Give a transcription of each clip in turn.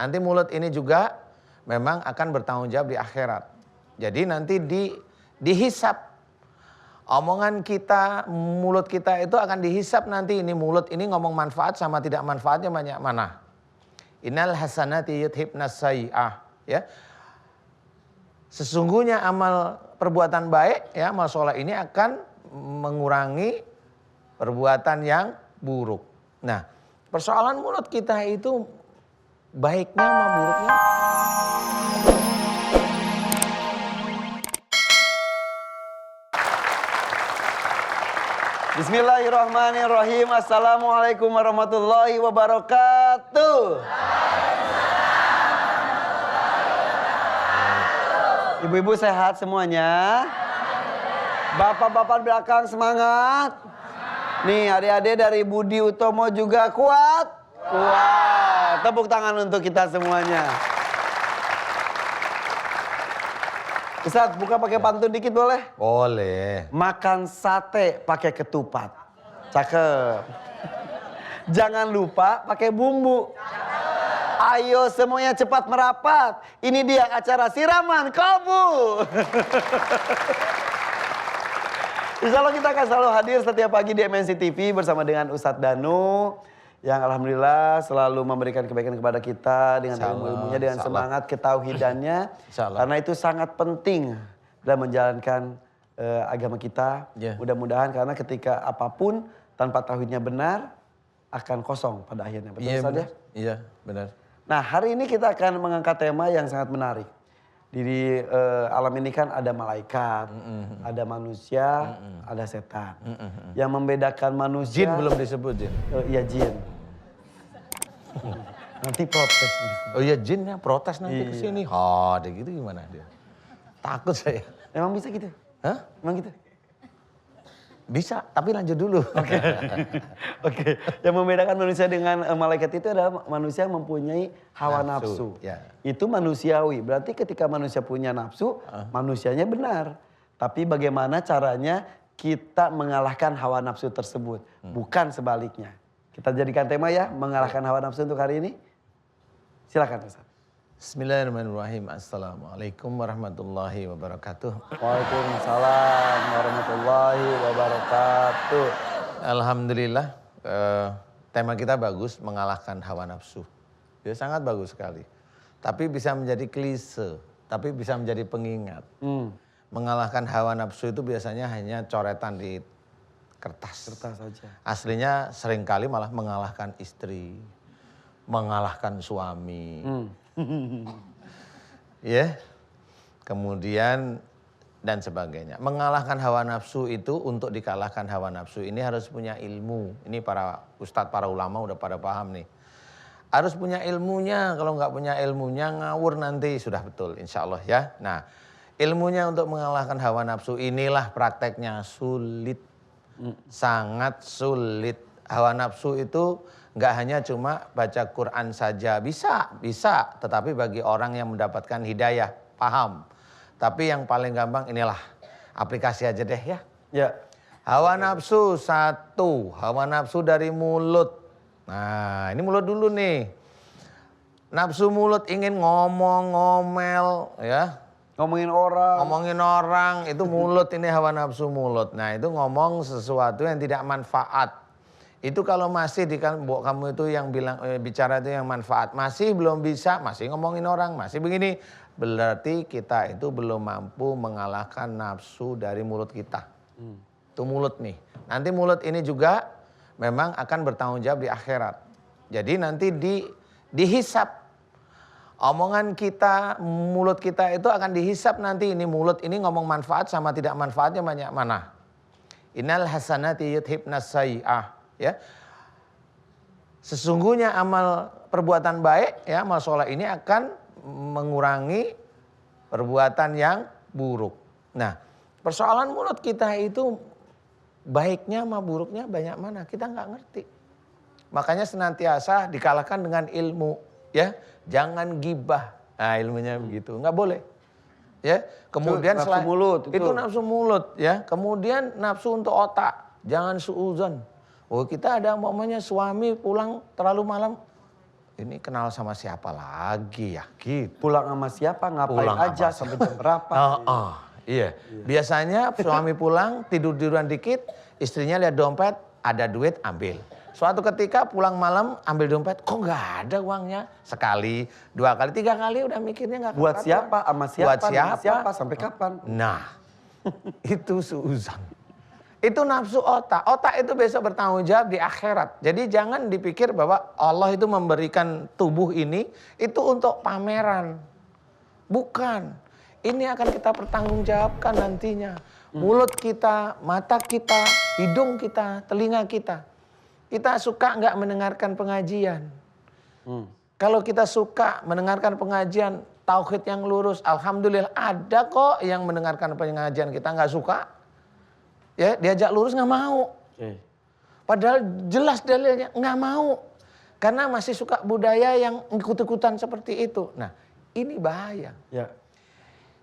Nanti mulut ini juga memang akan bertanggung jawab di akhirat. Jadi nanti dihisap. Omongan kita, mulut kita itu akan dihisap nanti. Ini mulut ini ngomong manfaat sama tidak manfaatnya banyak mana. Innal hasanati yudhibnas sayyi'ah. Ya. Sesungguhnya amal perbuatan baik, ya, amal soleh ini akan mengurangi perbuatan yang buruk. Nah, persoalan mulut kita itu baiknya sama buruknya. Bismillahirrahmanirrahim. Assalamualaikum warahmatullahi wabarakatuh. Ibu-ibu sehat semuanya? Bapak-bapak belakang semangat? Nih adik-adik dari Budi Utomo juga kuat? Kuat. Tepuk tangan untuk kita semuanya. Ustaz, buka pakai pantun dikit boleh? Boleh. Makan sate pakai ketupat. Cakep. Jangan lupa pakai bumbu. Ayo semuanya cepat merapat. Ini dia acara siraman kolbu. Insya Allah kita akan selalu hadir setiap pagi di MNC TV bersama dengan Ustadz Danu. Yang alhamdulillah selalu memberikan kebaikan kepada kita dengan ilmu-ilmunya, dengan semangat ketauhidannya. Karena itu sangat penting dalam menjalankan agama kita. Mudah-mudahan karena ketika apapun tanpa tauhidnya benar akan kosong pada akhirnya. Betul Ustaz ya? Iya benar. Nah hari ini kita akan mengangkat tema yang sangat menarik. Di alam ini kan ada malaikat, ada manusia, ada setan. Yang membedakan manusia... Jin belum disebut, Jin. Iya jin. Nanti protes. Oh iya jinnya protes nanti ke sini. Oh, deh gitu gimana dia? Takut saya. Emang bisa gitu? Hah? Emang gitu? Bisa, tapi lanjut dulu. Oke. Yang membedakan manusia dengan malaikat itu adalah manusia yang mempunyai hawa nafsu. Ya. Itu manusiawi. Berarti ketika manusia punya nafsu, manusianya benar. Tapi bagaimana caranya kita mengalahkan hawa nafsu tersebut. Bukan sebaliknya. Kita jadikan tema ya, mengalahkan hawa nafsu untuk hari ini. Silakan Ustaz. Bismillahirrahmanirrahim. Assalamualaikum warahmatullahi wabarakatuh. Waalaikumsalam warahmatullahi wabarakatuh. Alhamdulillah, tema kita bagus, mengalahkan hawa nafsu. Ya sangat bagus sekali. Tapi bisa menjadi klise, tapi bisa menjadi pengingat. Mengalahkan hawa nafsu itu biasanya hanya coretan di kertas. Kertas saja. Aslinya seringkali malah mengalahkan istri, mengalahkan suami. Ya, kemudian dan sebagainya. Mengalahkan hawa nafsu itu, untuk dikalahkan hawa nafsu ini harus punya ilmu. Ini para ustadz, para ulama udah pada paham nih. Harus punya ilmunya, kalau nggak punya ilmunya ngawur nanti. Sudah betul insya Allah ya. Nah, ilmunya untuk mengalahkan hawa nafsu inilah prakteknya sulit. Sangat sulit. Hawa nafsu itu nggak hanya cuma baca Quran saja, bisa. Tetapi bagi orang yang mendapatkan hidayah, paham. Tapi yang paling gampang inilah, aplikasi aja deh ya. Ya. Hawa nafsu satu, hawa nafsu dari mulut. Nah ini mulut dulu nih. Nafsu mulut ingin ngomong, ngomel ya. Ngomongin orang, itu mulut, ini hawa nafsu mulut. Nah itu ngomong sesuatu yang tidak manfaat. Itu kalau masih kamu itu yang bilang bicara itu yang manfaat, masih belum bisa, masih ngomongin orang, masih begini, berarti kita itu belum mampu mengalahkan nafsu dari mulut kita. Itu mulut nih. Nanti mulut ini juga memang akan bertanggung jawab di akhirat. Jadi nanti dihisap. Omongan kita, mulut kita itu akan dihisap nanti. Ini mulut ini ngomong manfaat sama tidak manfaatnya banyak mana. Innal hasanati yudhibnas sayyi'ah. Ya. Sesungguhnya amal perbuatan baik, ya, amal soleh ini akan mengurangi perbuatan yang buruk. Nah, persoalan mulut kita itu baiknya sama buruknya banyak mana, kita nggak ngerti. Makanya senantiasa dikalahkan dengan ilmu, ya. Jangan gibah. Nah, ilmunya begitu, nggak boleh. Ya, kemudian itu nafsu mulut. Itu nafsu mulut, ya. Kemudian nafsu untuk otak, jangan suuzon. Oh, kita ada umpamanya suami pulang terlalu malam, ini kenal sama siapa lagi ya gitu. Pulang sama siapa, ngapain Pulang aja, sama sampai jam berapa. Iya. Biasanya suami pulang tidur-tiduran dikit, istrinya lihat dompet, ada duit ambil. Suatu ketika pulang malam ambil dompet, kok nggak ada uangnya? Sekali, 2 kali, 3 kali udah mikirnya nggak Buat karuan. siapa, sama siapa, Buat dengan siapa, sampai kapan. Nah, itu suuzan. Itu nafsu otak. Otak itu besok bertanggung jawab di akhirat. Jadi jangan dipikir bahwa Allah itu memberikan tubuh ini itu untuk pameran. Bukan. Ini akan kita pertanggungjawabkan nantinya. Mulut kita, mata kita, hidung kita, telinga kita. Kita suka nggak mendengarkan pengajian. Kalau kita suka mendengarkan pengajian, tauhid yang lurus, alhamdulillah ada kok yang mendengarkan pengajian kita nggak suka. Ya, diajak lurus nggak mau. Padahal jelas dalilnya nggak mau. Karena masih suka budaya yang ikut-ikutan seperti itu. Nah, ini bahaya. Ya.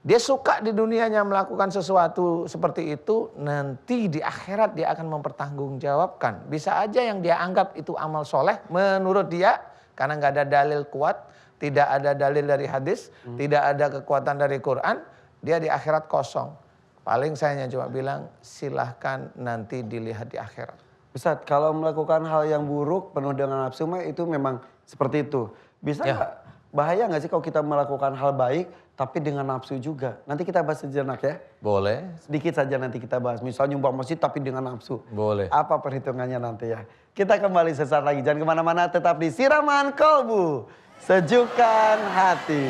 Dia suka di dunianya melakukan sesuatu seperti itu, nanti di akhirat dia akan mempertanggungjawabkan. Bisa aja yang dia anggap itu amal soleh menurut dia, karena nggak ada dalil kuat, tidak ada dalil dari hadis, tidak ada kekuatan dari Quran, dia di akhirat kosong. Paling saya hanya cuma bilang silahkan nanti dilihat di akhirat. Ustaz, kalau melakukan hal yang buruk penuh dengan nafsu itu memang seperti itu. Bisa nggak, bahaya nggak sih kalau kita melakukan hal baik tapi dengan nafsu juga? Nanti kita bahas sejenak ya. Boleh. Sedikit saja nanti kita bahas. Misalnya nyumbang masjid tapi dengan nafsu. Boleh. Apa perhitungannya nanti ya. Kita kembali sesaat lagi. Jangan kemana-mana, tetap di Siraman Kolbu. Sejukkan hati.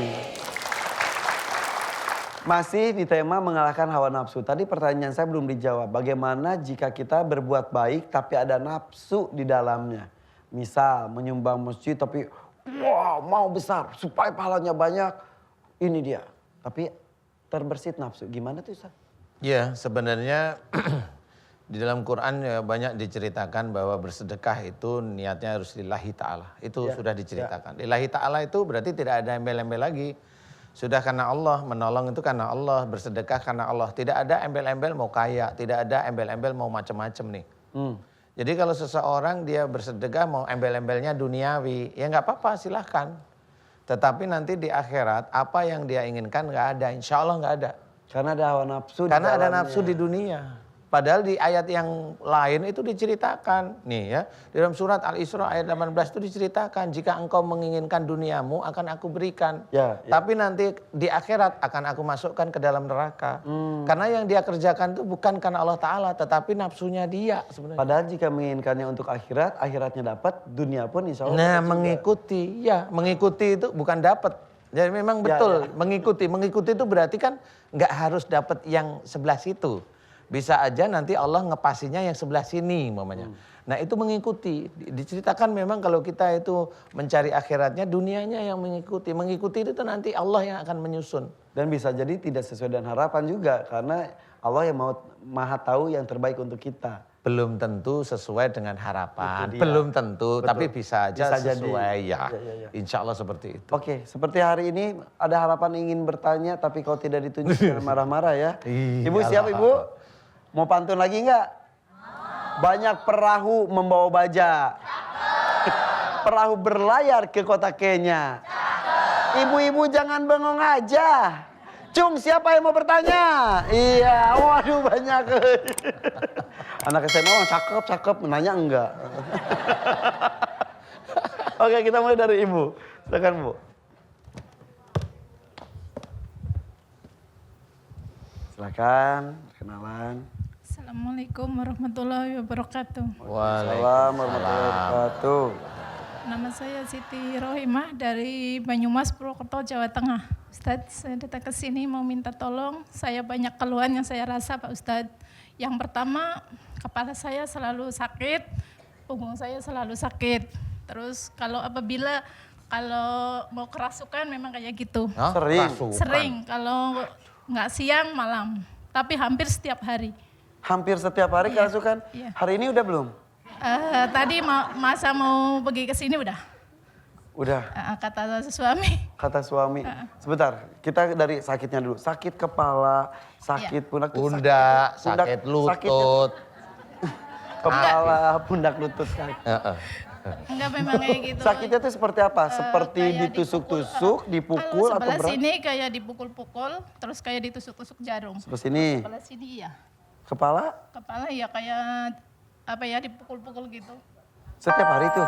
Masih di tema mengalahkan hawa nafsu. Tadi pertanyaan saya belum dijawab. Bagaimana jika kita berbuat baik tapi ada nafsu di dalamnya? Misal menyumbang masjid tapi wah mau besar supaya pahalanya banyak. Ini dia. Tapi terbersit nafsu. Gimana tuh Ustaz? Ya sebenarnya di dalam Quran ya banyak diceritakan bahwa bersedekah itu niatnya harus lillahi ta'ala. Itu sudah diceritakan. Lillahi ta'ala itu berarti tidak ada embel-embel lagi. Sudah karena Allah, menolong itu karena Allah, bersedekah karena Allah. Tidak ada embel-embel mau kaya, tidak ada embel-embel mau macam-macam nih. Jadi kalau seseorang dia bersedekah mau embel-embelnya duniawi, ya nggak apa-apa silahkan. Tetapi nanti di akhirat apa yang dia inginkan nggak ada, insya Allah nggak ada. Karena ada hawa nafsu. Karena ada nafsu di dunia. Padahal di ayat yang lain itu diceritakan. Nih ya, di dalam surat Al-Isra ayat 18 itu diceritakan. Jika engkau menginginkan duniamu akan aku berikan. Tapi nanti di akhirat akan aku masukkan ke dalam neraka. Karena yang dia kerjakan itu bukan karena Allah Ta'ala. Tetapi nafsunya dia sebenarnya. Padahal jika menginginkannya untuk akhirat, akhiratnya dapat, dunia pun insya Allah. Nah mengikuti, ya mengikuti itu bukan dapat. Jadi memang betul mengikuti. Mengikuti itu berarti kan nggak harus dapat yang sebelah situ. Bisa aja nanti Allah ngepasinya yang sebelah sini umpamanya. Nah itu mengikuti. Diceritakan memang kalau kita itu mencari akhiratnya, dunianya yang mengikuti. Mengikuti itu nanti Allah yang akan menyusun. Dan bisa jadi tidak sesuai dengan harapan juga. Karena Allah yang maha tahu yang terbaik untuk kita. Belum tentu sesuai dengan harapan. Belum tentu, tapi bisa aja sesuai ya. Insya Allah seperti itu. Oke, seperti hari ini ada harapan ingin bertanya, tapi kalau tidak ditunjuk jangan marah-marah ya. Ibu siap Ibu? Mau pantun lagi nggak? Banyak perahu membawa baja. Perahu berlayar ke kota Kenya. Ibu-ibu jangan bengong aja. Cung, siapa yang mau bertanya? Iya, waduh banyak. Anak SMA mah cakep, nanya enggak. Oke, kita mulai dari Ibu. Silakan Bu. Silakan, kenalan. Assalamualaikum warahmatullahi wabarakatuh. Waalaikumsalam warahmatullahi wabarakatuh. Nama saya Siti Rohimah dari Banyumas, Purwokerto, Jawa Tengah. Ustadz, saya datang ke sini mau minta tolong. Saya banyak keluhan yang saya rasa Pak Ustadz. Yang pertama, kepala saya selalu sakit, punggung saya selalu sakit. Terus kalau mau kerasukan memang kayak gitu. Sering, kalau nggak siang malam, tapi hampir setiap hari. Hampir setiap hari kerasukan? Iya. Hari ini udah belum? Tadi masa mau pergi ke sini udah. Udah. Kata suami. Kata suami. Sebentar, kita dari sakitnya dulu. Sakit kepala, sakit pundak. Pundak, sakit lutut. Kepala, pundak, lutut. Enggak memang kayak gitu. Sakitnya tuh seperti apa? Seperti Kayak ditusuk-tusuk, dipukul kalau atau sebelah berat? sini kayak dipukul-pukul, terus kayak ditusuk-tusuk jarum. Sebelah sini. Sebelah sini iya. Kepala Kepala ya kayak apa ya dipukul-pukul gitu. setiap hari tuh.